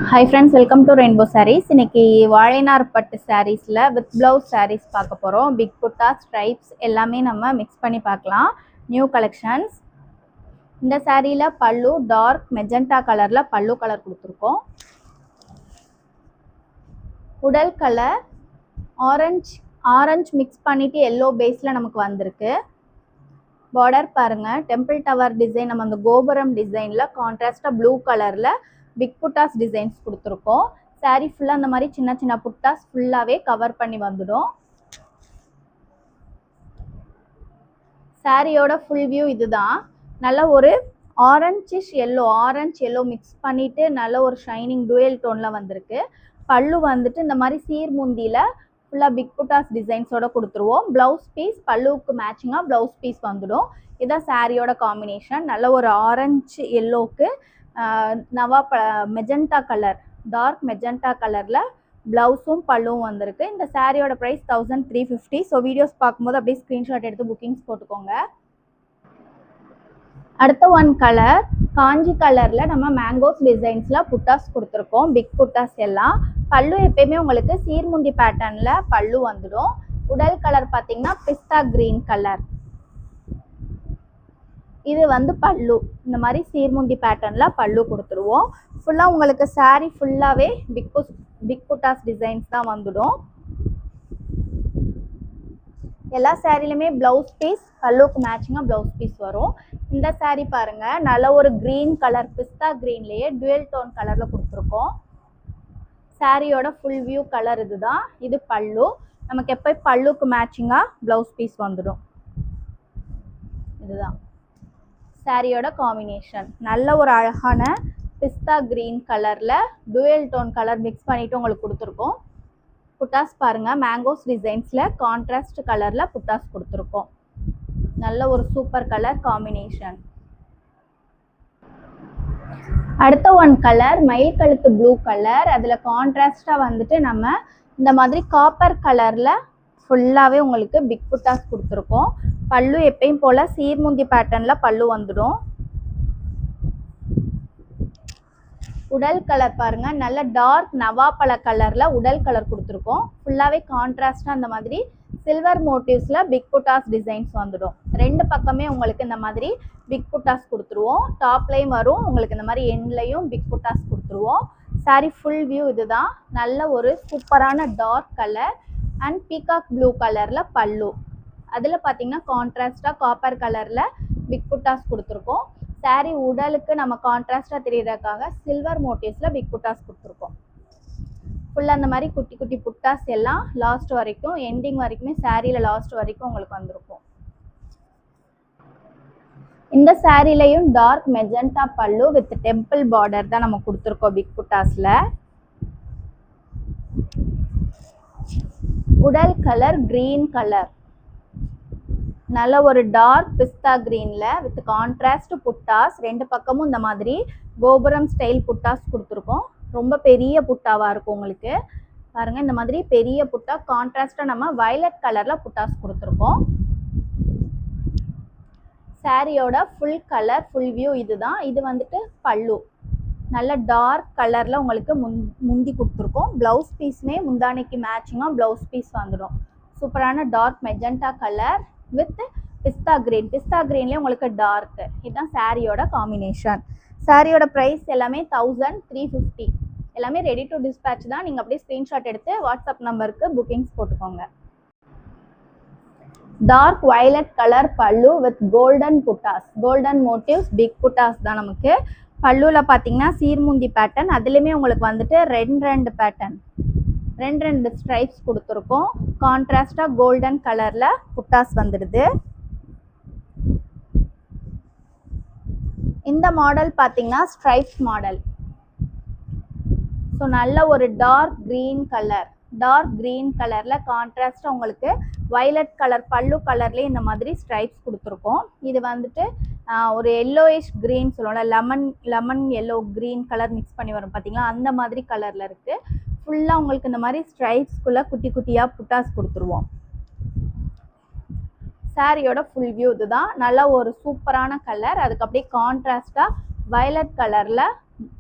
Hi friends, welcome to rainbow sarees. இன்னைக்கு வாழைநார் பட்டு சாரீஸில் வித் ப்ளவுஸ் சாரீஸ் பார்க்க போகிறோம். பிக் புட்டா ஸ்ட்ரைப்ஸ் எல்லாமே நம்ம மிக்ஸ் பண்ணி பார்க்கலாம். New collections. இந்த சாரியில் பல்லு டார்க் மெஜெண்டா கலரில் பல்லு கலர் கொடுத்துருக்கோம். உடல் கலர் ஆரஞ்சு மிக்ஸ் பண்ணிவிட்டு எல்லோ பேஸில் நமக்கு வந்திருக்கு. பார்டர் பாருங்கள், டெம்பிள் டவர் டிசைன், நம்ம அந்த கோபுரம் டிசைனில் கான்ட்ராஸ்டாக ப்ளூ கலரில் பிக் புட்டாஸ் டிசைன்ஸ் கொடுத்துருக்கோம். சாரீ ஃபுல்லாக அந்த மாதிரி சின்ன சின்ன புட்டாஸ் ஃபுல்லாகவே கவர் பண்ணி வந்துடும். சாரியோட ஃபுல் வியூ இதுதான். நல்ல ஒரு ஆரஞ்சு எல்லோ மிக்ஸ் பண்ணிட்டு நல்ல ஒரு ஷைனிங் டூயல் டோனில் வந்திருக்கு. பல்லு வந்துட்டு இந்த மாதிரி சீர்முந்தியில் ஃபுல்லாக பிக் புட்டாஸ் டிசைன்ஸோட கொடுத்துருவோம். ப்ளவுஸ் பீஸ் பல்லுவுக்கு மேட்சிங்காக ப்ளவுஸ் பீஸ் வந்துடும். இதுதான் சாரியோட காம்பினேஷன். நல்ல ஒரு ஆரஞ்சு எல்லோவுக்கு மெஜெண்டா கலர், டார்க் மெஜெண்டா கலரில் ப்ளவுஸும் பல்லுவும் வந்திருக்கு. இந்த சாரியோட ப்ரைஸ் 1350. ஸோ வீடியோஸ் பார்க்கும்போது அப்படியே ஸ்க்ரீன்ஷாட் எடுத்து புக்கிங்ஸ் போட்டுக்கோங்க. அடுத்த ஒன் கலர் காஞ்சி கலரில் நம்ம மேங்கோஸ் டிசைன்ஸில் புட்டாஸ் கொடுத்துருக்கோம். பிக் புட்டாஸ் எல்லாம். பல்லு எப்பயுமே உங்களுக்கு சீர்முந்தி பேட்டர்னில் பல்லு வந்துடும். உடல் கலர் பார்த்தீங்கன்னா பிஸ்தா கிரீன் கலர். இது வந்து பல்லு. இந்த மாதிரி சீர்முந்தி பேட்டர்னில் பல்லு கொடுத்துருவோம். ஃபுல்லாக உங்களுக்கு சாரீ ஃபுல்லாகவே பிக் புட்டாஸ் டிசைன்ஸ் தான் வந்துடும். எல்லா சாரிலுமே ப்ளவுஸ் பீஸ் பல்லுக்கு மேட்சிங்காக ப்ளவுஸ் பீஸ் வரும். இந்த சாரீ பாருங்கள், நல்ல ஒரு க்ரீன் கலர், பிஸ்தா க்ரீன்லேயே டுவெல் டோன் கலரில் கொடுத்துருக்கோம். சாரியோட ஃபுல் வியூ கலர் இதுதான். இது பல்லு. நமக்கு எப்போ பல்லுக்கு மேட்சிங்காக ப்ளவுஸ் பீஸ் வந்துடும். இதுதான் சாரியோட காம்பினேஷன். நல்ல ஒரு அழகான பிஸ்தா கிரீன் கலரில் டுவெல் டோன் கலர் மிக்ஸ் பண்ணிவிட்டு உங்களுக்கு கொடுத்துருக்கோம். புட்டாஸ் பாருங்கள், மேங்கோஸ் டிசைன்ஸில் கான்ட்ராஸ்ட் கலரில் புட்டாஸ் கொடுத்துருக்கோம். நல்ல ஒரு சூப்பர் கலர் காம்பினேஷன். அடுத்த ஒன் கலர் மயில் கழுத்து ப்ளூ கலர். அதில் கான்ட்ராஸ்டாக வந்துட்டு நம்ம இந்த மாதிரி காப்பர் கலரில் ஃபுல்லாகவே உங்களுக்கு பிக் புட்டாஸ் கொடுத்துருக்கோம். பல்லு எப்பயும் போல் சீர்முந்தி பேட்டர்னில் பல்லு வந்துடும். உடல் கலர் பாருங்கள், நல்ல டார்க் நவாப்பழ கலரில் உடல் கலர் கொடுத்துருக்கோம். ஃபுல்லாகவே கான்ட்ராஸ்டாக அந்த மாதிரி சில்வர் மோட்டிவ்ஸில் பிக் புட்டாஸ் டிசைன்ஸ் வந்துடும். ரெண்டு பக்கமே உங்களுக்கு இந்த மாதிரி பிக் புட்டாஸ் கொடுத்துருவோம். டாப்லையும் வரும் உங்களுக்கு, இந்த மாதிரி எண்ட்லையும் பிக் புட்டாஸ் கொடுத்துருவோம். சாரி ஃபுல் வியூ இதுதான். நல்ல ஒரு சூப்பரான dark colour and peacock blue கலரில் பல்லு. அதில் பார்த்தீங்கன்னா கான்ட்ராஸ்டாக காப்பர் கலரில் பிக் புட்டாஸ் கொடுத்துருக்கோம். சாரீ உடலுக்கு நம்ம கான்ட்ராஸ்டாக தெரியறதுக்காக சில்வர் மோட்டிவ்ஸில் பிக் புட்டாஸ் கொடுத்துருக்கோம். ஃபுல்லாக அந்த மாதிரி குட்டி குட்டி புட்டாஸ் எல்லாம் லாஸ்ட் வரைக்கும், எண்டிங் வரைக்குமே சாரியில் லாஸ்ட் வரைக்கும் உங்களுக்கு வந்திருக்கும். இந்த சாரிலையும் டார்க் மெஜெண்டா பல்லு வித் டெம்பிள் பார்டர் தான் நம்ம கொடுத்துருக்கோம் பிக் புட்டாஸில். உடல் கலர் கிரீன் கலர், நல்ல ஒரு டார்க் பிஸ்தா கிரீனில் வித் கான்ட்ராஸ்ட் புட்டாஸ். ரெண்டு பக்கமும் இந்த மாதிரி கோபுரம் ஸ்டைல் புட்டாஸ் கொடுத்துருக்கோம். ரொம்ப பெரிய புட்டாவாக இருக்கும் உங்களுக்கு. பாருங்கள், இந்த மாதிரி பெரிய புட்டா கான்ட்ராஸ்டாக நம்ம வயலட் கலரில் புட்டாஸ் கொடுத்துருக்கோம். சாரியோட ஃபுல் கலர் ஃபுல் வியூ இதுதான். இது வந்துட்டு பல்லு. நல்ல டார்க் கலரில் உங்களுக்கு முந்தி கொடுத்துருக்கோம். ப்ளவுஸ் பீஸுமே முந்தானைக்கு மேட்சிங்காக ப்ளவுஸ் பீஸ் வந்துடும். சூப்பரான டார்க் மெஜெண்டா கலர் வித் பிஸ்தா கிரீன்லேயே உங்களுக்கு டார்க்கு. இதுதான் சாரியோட காம்பினேஷன். சாரியோட ப்ரைஸ் எல்லாமே 1350. எல்லாமே ரெடி டு டிஸ்பேட்ச் தான். நீங்கள் அப்படியே ஸ்க்ரீன்ஷாட் எடுத்து வாட்ஸ்அப் நம்பருக்கு புக்கிங்ஸ் போட்டுக்கோங்க. டார்க் வயலட் கலர் பல்லு with golden buttas, golden motives big புட்டாஸ் தான் நமக்கு. பல்லுவில் பார்த்தீங்கன்னா சீர்முந்தி பேட்டர்ன், அதுலேயுமே உங்களுக்கு வந்துட்டு ரெண்டு பேட்டர்ன், ரெண்டு ஸ்ட்ரைப்ஸ் கொடுத்துருக்கோம். கான்ட்ராஸ்டாக கோல்டன் கலரில் புட்டாஸ் வந்துடுது. இந்த மாடல் பார்த்தீங்கன்னா ஸ்ட்ரைப்ஸ் மாடல். ஸோ நல்ல ஒரு டார்க் க்ரீன் கலரில் கான்ட்ராஸ்டாக உங்களுக்கு வயலட் கலர் பல்லு கலர்லேயே இந்த மாதிரி ஸ்ட்ரைப்ஸ் கொடுத்துருக்கோம். இது வந்துட்டு ஒரு எல்லோயிஷ் க்ரீன் சொல்லுவோம்ல, lemon yellow green colour mix பண்ணி வரும் பார்த்தீங்களா, அந்த மாதிரி கலரில் இருக்குது. ஃபுல்லாக உங்களுக்கு இந்த மாதிரி ஸ்ட்ரைப்ஸ்குள்ளே குட்டி குட்டியாக புட்டாஸ் கொடுத்துருவோம். சாரியோட ஃபுல் வியூ இதுதான். நல்ல ஒரு சூப்பரான கலர். அதுக்கு அப்படியே கான்ட்ராஸ்டாக வயலட் கலரில்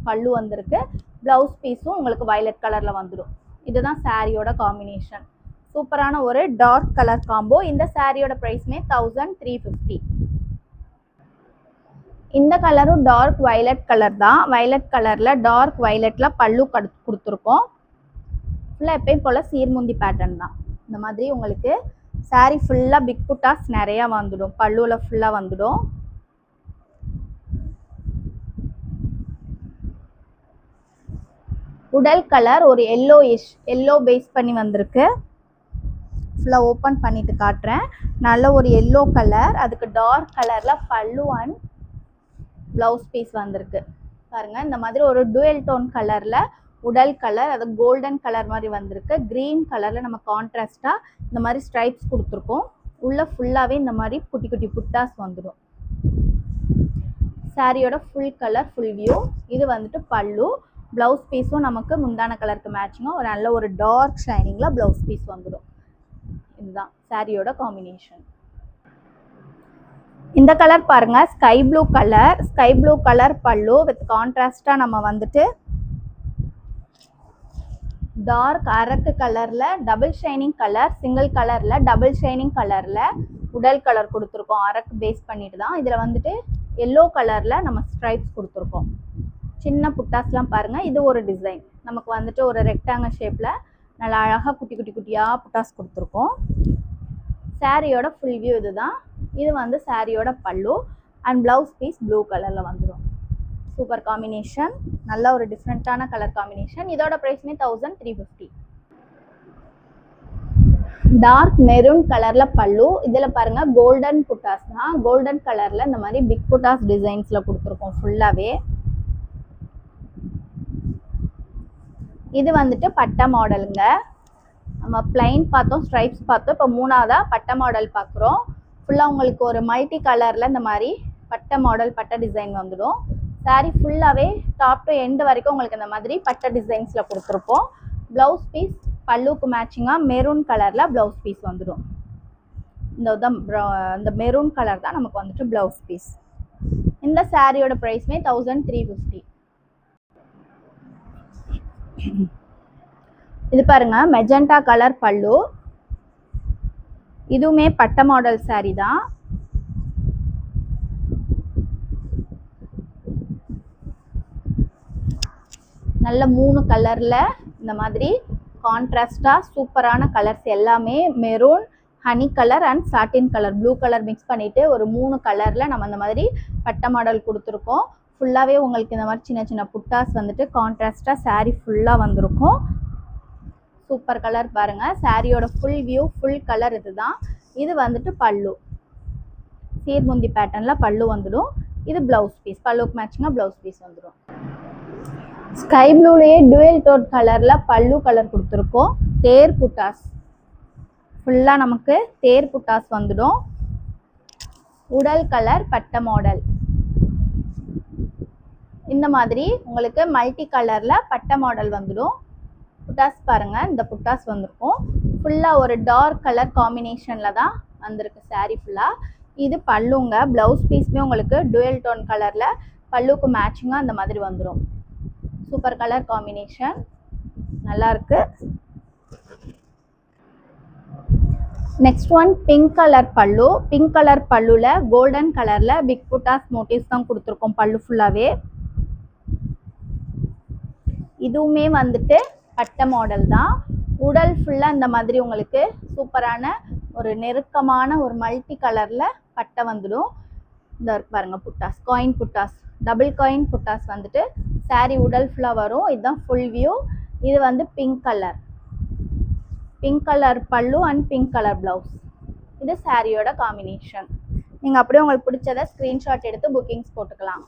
பல்லு வந்திருக்கு. ப்ளவுஸ் பீஸும் உங்களுக்கு வயலட் கலரில் வந்துடும். இதுதான் சாரியோட காம்பினேஷன். சூப்பரான ஒரு டார்க் கலர் காம்போ. இந்த சாரியோட ப்ரைஸ்மே 1350. இந்த கலரும் டார்க் வயலட் கலர் தான். வயலட் கலரில் டார்க் வயலட்டில் பல்லு கொடுத்துருக்கோம். ஃபுல்லாக எப்பயும் போல் சீர்முந்தி பேட்டர்ன் தான். இந்த மாதிரி உங்களுக்கு சாரீ ஃபுல்லாக பிக் புட்டாஸ் நிறையா வந்துடும். பல்லுவில் ஃபுல்லாக வந்துடும். உடல் கலர் ஒரு எல்லோ பேஸ் பண்ணி வந்திருக்கு. ஃபுல்லாக ஓப்பன் பண்ணிட்டு காட்டுறேன். நல்ல ஒரு எல்லோ கலர், அதுக்கு டார்க் கலரில் பல்லு அண்ட் ப்ளவுஸ் பீஸ் வந்திருக்கு பாருங்கள். இந்த மாதிரி ஒரு டுவெல் டோன் கலரில் உடல் கலர், அது கோல்டன் கலர் மாதிரி வந்திருக்கு. க்ரீன் கலரில் நம்ம கான்ட்ராஸ்டாக இந்த மாதிரி ஸ்ட்ரைப்ஸ் கொடுத்துருக்கோம். உள்ளே ஃபுல்லாகவே இந்த மாதிரி குட்டி குட்டி புட்டாஸ் வந்துடும். சாரியோட ஃபுல் கலர் ஃபுல் வியூ. இது வந்துட்டு பல்லு. ப்ளவுஸ் பீஸும் நமக்கு முந்தான கலருக்கு மேட்சிங்காக ஒரு நல்ல ஒரு டார்க் ஷைனிங்கில் ப்ளவுஸ் பீஸ் வந்துடும். இதுதான் சாரியோட காம்பினேஷன். இந்த கலர் பாருங்கள், ஸ்கை ப்ளூ கலர் பல்லு வித் கான்ட்ராஸ்டாக நம்ம வந்துட்டு டார்க் அரக்கு கலரில் டபுள் ஷைனிங் கலர், சிங்கிள் கலரில் டபுள் ஷைனிங் கலரில் உடல் கலர் கொடுத்துருக்கோம். அரக்கு பேஸ் பண்ணிட்டு தான். இதில் வந்துட்டு எல்லோ கலரில் நம்ம ஸ்ட்ரைப்ஸ் கொடுத்துருக்கோம். சின்ன புட்டாஸ்லாம் பாருங்கள். இது ஒரு டிசைன் நமக்கு வந்துட்டு ஒரு ரெக்டாங்கிள் ஷேப்பில் நல்லா அழகாக குட்டி குட்டி குட்டியாக புட்டாஸ் கொடுத்துருக்கோம். சாரியோட ஃபுல் வியூ இது தான். இது வந்து சாரியோட பல்லு அண்ட் ப்ளவுஸ் பீஸ் ப்ளூ கலரில் வந்துடும். Super combination. நல்ல ஒரு டிஃப்ரெண்ட்டான கலர் காம்பினேஷன். இதோட ப்ரைஸ்மே 1350. டார்க் மெரூன் கலரில் பல்லு. இதில் பாருங்கள் கோல்டன் புட்டாஸ் தான். கோல்டன் கலரில் இந்த மாதிரி பிக் புட்டாஸ் டிசைன்ஸில் கொடுத்துருக்கோம் ஃபுல்லாகவே. இது வந்துட்டு பட்டை மாடலுங்க. நம்ம பிளைன் பார்த்தோம், ஸ்ட்ரைப்ஸ் பார்த்தோம். இப்போ மூணாவதாக பட்டை மாடல் பார்க்குறோம். ஃபுல்லாக உங்களுக்கு ஒரு மல்டி கலரில் இந்த மாதிரி பட்டை மாடல் பட்டை டிசைன் வந்துடும். சாரீ ஃபுல்லாகவே டாப் டு எண்டு வரைக்கும் உங்களுக்கு இந்த மாதிரி பட்டை டிசைன்ஸில் கொடுத்துருப்போம். ப்ளவுஸ் பீஸ் பல்லுக்கு மேட்சிங்காக மெரூன் கலரில் ப்ளவுஸ் பீஸ் வந்துடும். இந்த மெரூன் கலர் தான் நமக்கு வந்துட்டு ப்ளவுஸ் பீஸ். இந்த சாரியோட ப்ரைஸ்மே 1350. இது பாருங்க மெஜெண்டா கலர் பல்லு. இதுவுமே பட்டை மாடல் சாரி தான். நல்ல 3 கலர்ல இந்த மாதிரி கான்ட்ராஸ்டா சூப்பரான கலர்ஸ் எல்லாமே maroon, honey colour and satin colour, blue colour mix பண்ணிட்டு ஒரு 3 கலர்ல நம்ம இந்த மாதிரி பட்டை மாடல் கொடுத்துருக்கோம். ஃபுல்லாகவே உங்களுக்கு இந்த மாதிரி சின்ன சின்ன புட்டாஸ் வந்துட்டு கான்ட்ராஸ்டாக சாரீ ஃபுல்லாக வந்திருக்கும். சூப்பர் கலர் பாருங்கள். சாரியோட ஃபுல் வியூ ஃபுல் கலர் இது தான். இது வந்துட்டு பல்லு, சீர்முந்தி பேட்டர்னில் பல்லு வந்துடும். இது ப்ளவுஸ் பீஸ், பல்லுக்கு மேட்சிங்காக ப்ளவுஸ் பீஸ் வந்துடும். ஸ்கை ப்ளூலேயே டுவெல் டோன் கலரில் பல்லு கலர் கொடுத்துருக்கோம். தேர் புட்டாஸ் ஃபுல்லாக நமக்கு தேர் புட்டாஸ் வந்துடும். உடல் கலர் பட்டை மாடல். இந்த மாதிரி உங்களுக்கு மல்டி கலரில் பட்டை மாடல் வந்துடும். புட்டாஸ் பாருங்கள், இந்த புட்டாஸ் வந்திருக்கும். ஃபுல்லாக ஒரு டார்க் கலர் காம்பினேஷனில் தான் வந்திருக்கு சாரீ ஃபுல்லாக. இது பல்லுங்க. ப்ளவுஸ் பீஸுமே உங்களுக்கு டுவெல் டோன் கலரில் பல்லுக்கு மேட்சிங்காக அந்த மாதிரி வந்துடும். சூப்பர் கலர் காம்பினேஷன், நல்லாயிருக்கு. நெக்ஸ்ட் ஒன் பிங்க் கலர் பல்லு. பிங்க் கலர் பல்லுவில் கோல்டன் கலரில் பிக் புட்டாஸ் மோட்டிவ்ஸ் தான் கொடுத்துருக்கோம் பல்லு ஃபுல்லாகவே. இதுவுமே வந்துட்டு பட்டை மாடல் தான். உடல் ஃபுல்லாக இந்த மாதிரி உங்களுக்கு சூப்பரான ஒரு நெருக்கமான ஒரு மல்டி கலரில் பட்டை வந்துடும். இந்த பாருங்க புட்டாஸ், காயின் புட்டாஸ், டபுள் காயின் புட்டாஸ் வந்துட்டு சாரீ உடல் ஃபுல்லாக வரும். இதுதான் ஃபுல் வியூ. இது வந்து பிங்க் கலர் பல்லு அண்ட் பிங்க் கலர் ப்ளவுஸ். இது சாரியோட காம்பினேஷன். நீங்கள் அப்படியே உங்களுக்கு பிடிச்சதை ஸ்க்ரீன்ஷாட் எடுத்து புக்கிங்ஸ் போட்டுக்கலாம்.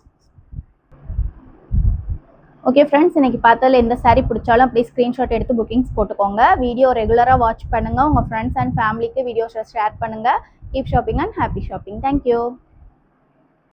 ஓகே ஃப்ரெண்ட்ஸ், இன்றைக்கி பார்த்ததில் எந்த சாரீ பிடிச்சாலும் அப்படியே ஸ்க்ரீன்ஷாட் எடுத்து புக்கிங்ஸ் போட்டுக்கோங்க. வீடியோ ரெகுலராக வாட்ச் பண்ணுங்கள். உங்கள் ஃப்ரெண்ட்ஸ் அண்ட் ஃபேமிலிக்கு வீடியோஸை ஷேர் பண்ணுங்கள். Keep shopping and happy shopping. Thank you.